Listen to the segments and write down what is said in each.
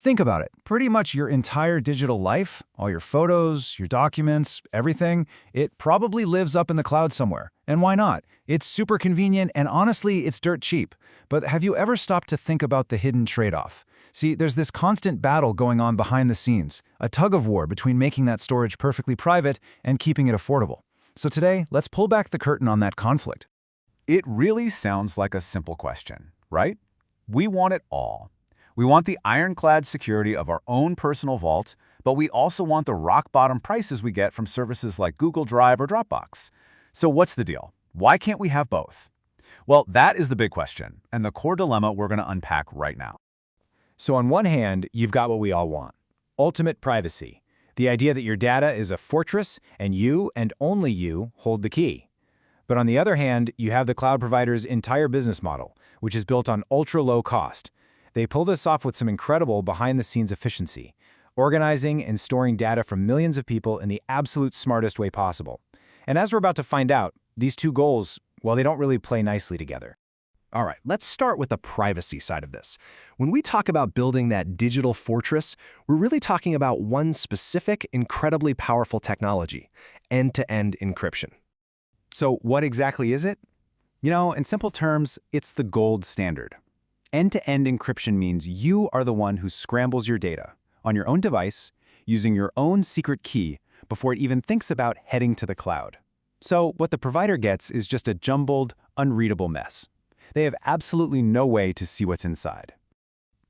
Think about it. Pretty much your entire digital life, all your photos, your documents, everything, it probably lives up in the cloud somewhere. And why not? It's super convenient and honestly, it's dirt cheap. But have you ever stopped to think about the hidden trade-off? See, there's this constant battle going on behind the scenes, a tug-of-war between making that storage perfectly private and keeping it affordable. So today, let's pull back the curtain on that conflict. It really sounds like a simple question, right? We want it all. We want the ironclad security of our own personal vault, but we also want the rock-bottom prices we get from services like Google Drive or Dropbox. So what's the deal? Why can't we have both? Well, that is the big question, and the core dilemma we're going to unpack right now. So on one hand, you've got what we all want. Ultimate privacy. The idea that your data is a fortress and you, and only you, hold the key. But on the other hand, you have the cloud provider's entire business model, which is built on ultra-low cost. They pull this off with some incredible behind-the-scenes efficiency, organizing and storing data from millions of people in the absolute smartest way possible. And as we're about to find out, these two goals, well, they don't really play nicely together. All right, let's start with the privacy side of this. When we talk about building that digital fortress, we're really talking about one specific, incredibly powerful technology, end-to-end encryption. So what exactly is it? You know, in simple terms, it's the gold standard. End-to-end encryption means you are the one who scrambles your data on your own device using your own secret key before it even thinks about heading to the cloud. So what the provider gets is just a jumbled, unreadable mess. They have absolutely no way to see what's inside.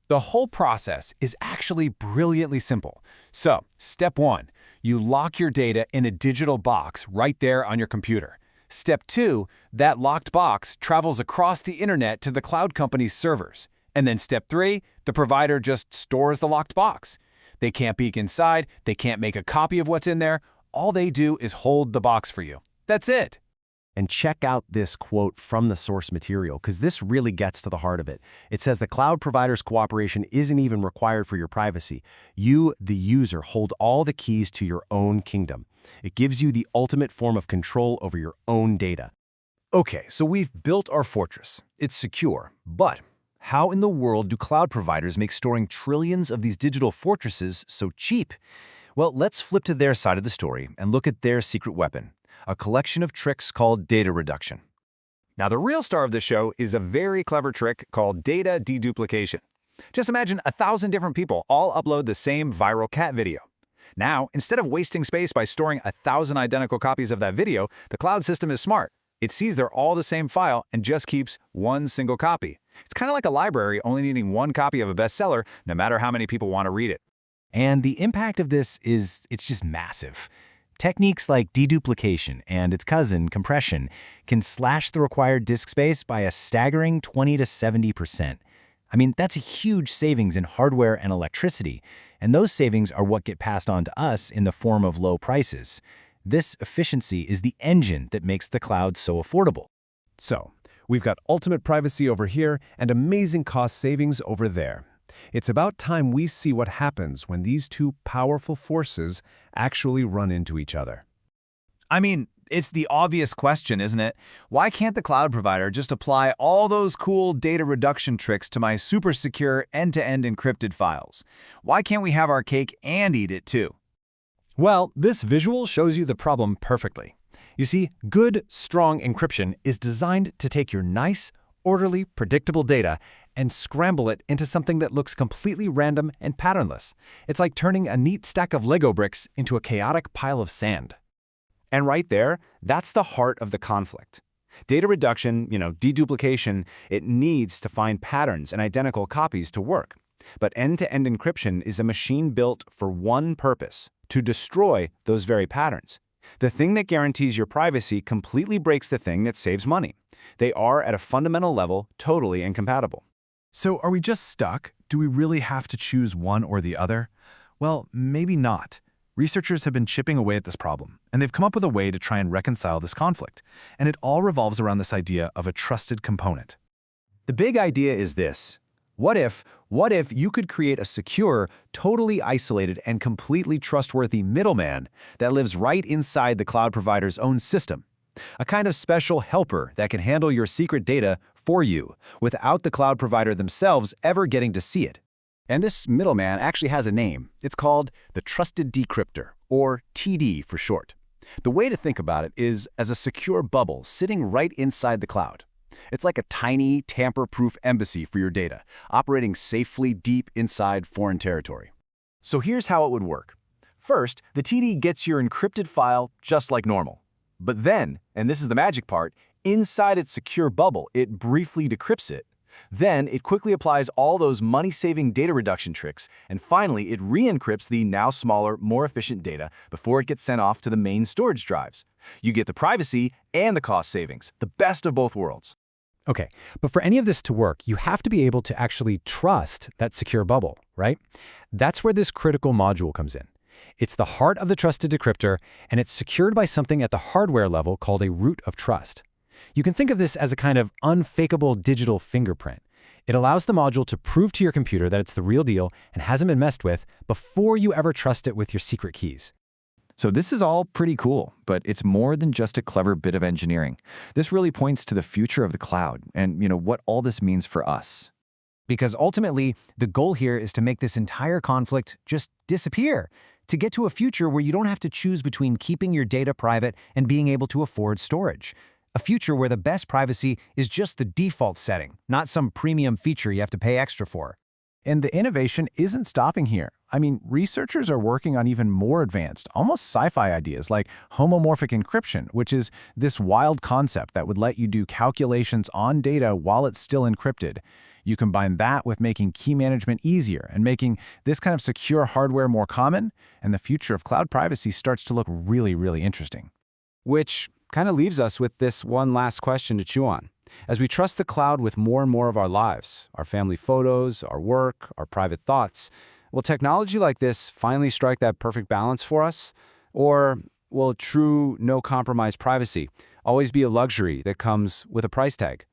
The whole process is actually brilliantly simple. So, step 1, you lock your data in a digital box right there on your computer. Step 2, that locked box travels across the internet to the cloud company's servers. And then step 3, the provider just stores the locked box. They can't peek inside, they can't make a copy of what's in there. All they do is hold the box for you. That's it. And check out this quote from the source material, because this really gets to the heart of it. It says the cloud provider's cooperation isn't even required for your privacy. You, the user, hold all the keys to your own kingdom. It gives you the ultimate form of control over your own data. Okay, so we've built our fortress. It's secure, but how in the world do cloud providers make storing trillions of these digital fortresses so cheap? Well, let's flip to their side of the story and look at their secret weapon, a collection of tricks called data reduction. Now, the real star of the show is a very clever trick called data deduplication. Just imagine 1,000 different people all upload the same viral cat video. Now, instead of wasting space by storing 1,000 identical copies of that video, the cloud system is smart. It sees they're all the same file and just keeps one single copy. It's kind of like a library only needing one copy of a bestseller, no matter how many people want to read it. And the impact of this it's just massive. Techniques like deduplication and its cousin, compression, can slash the required disk space by a staggering 20 to 70%. I mean, that's a huge savings in hardware and electricity, and those savings are what get passed on to us in the form of low prices. This efficiency is the engine that makes the cloud so affordable. So, we've got ultimate privacy over here and amazing cost savings over there. It's about time we see what happens when these two powerful forces actually run into each other. I mean, it's the obvious question, isn't it? Why can't the cloud provider just apply all those cool data reduction tricks to my super secure end-to-end encrypted files? Why can't we have our cake and eat it too? Well, this visual shows you the problem perfectly. You see, good, strong encryption is designed to take your nice, orderly, predictable data and scramble it into something that looks completely random and patternless. It's like turning a neat stack of Lego bricks into a chaotic pile of sand. And right there, that's the heart of the conflict. Data reduction, deduplication, it needs to find patterns and identical copies to work. But end-to-end encryption is a machine built for one purpose, to destroy those very patterns. The thing that guarantees your privacy completely breaks the thing that saves money. They are, at a fundamental level, totally incompatible. So are we just stuck? Do we really have to choose one or the other? Well, maybe not. Researchers have been chipping away at this problem, and they've come up with a way to try and reconcile this conflict. And it all revolves around this idea of a trusted component. The big idea is this. What if you could create a secure, totally isolated, and completely trustworthy middleman that lives right inside the cloud provider's own system? A kind of special helper that can handle your secret data for you without the cloud provider themselves ever getting to see it. And this middleman actually has a name. It's called the Trusted Decryptor, or TD for short. The way to think about it is as a secure bubble sitting right inside the cloud. It's like a tiny, tamper-proof embassy for your data, operating safely deep inside foreign territory. So here's how it would work. First, the TD gets your encrypted file just like normal. But then, and this is the magic part, inside its secure bubble, it briefly decrypts it. Then, it quickly applies all those money-saving data reduction tricks, and finally, it re-encrypts the now smaller, more efficient data before it gets sent off to the main storage drives. You get the privacy and the cost savings, the best of both worlds. Okay, but for any of this to work, you have to be able to actually trust that secure bubble, right? That's where this critical module comes in. It's the heart of the trusted decryptor, and it's secured by something at the hardware level called a root of trust. You can think of this as a kind of unfakeable digital fingerprint. It allows the module to prove to your computer that it's the real deal and hasn't been messed with before you ever trust it with your secret keys. So this is all pretty cool, but it's more than just a clever bit of engineering. This really points to the future of the cloud and, what all this means for us. Because ultimately, the goal here is to make this entire conflict just disappear, to get to a future where you don't have to choose between keeping your data private and being able to afford storage. A future where the best privacy is just the default setting, not some premium feature you have to pay extra for. And the innovation isn't stopping here. I mean, researchers are working on even more advanced, almost sci-fi ideas like homomorphic encryption, which is this wild concept that would let you do calculations on data while it's still encrypted. You combine that with making key management easier and making this kind of secure hardware more common, and the future of cloud privacy starts to look really, really interesting. Which kind of leaves us with this one last question to chew on. As we trust the cloud with more and more of our lives, our family photos, our work, our private thoughts, will technology like this finally strike that perfect balance for us? Or will true, no-compromise privacy always be a luxury that comes with a price tag?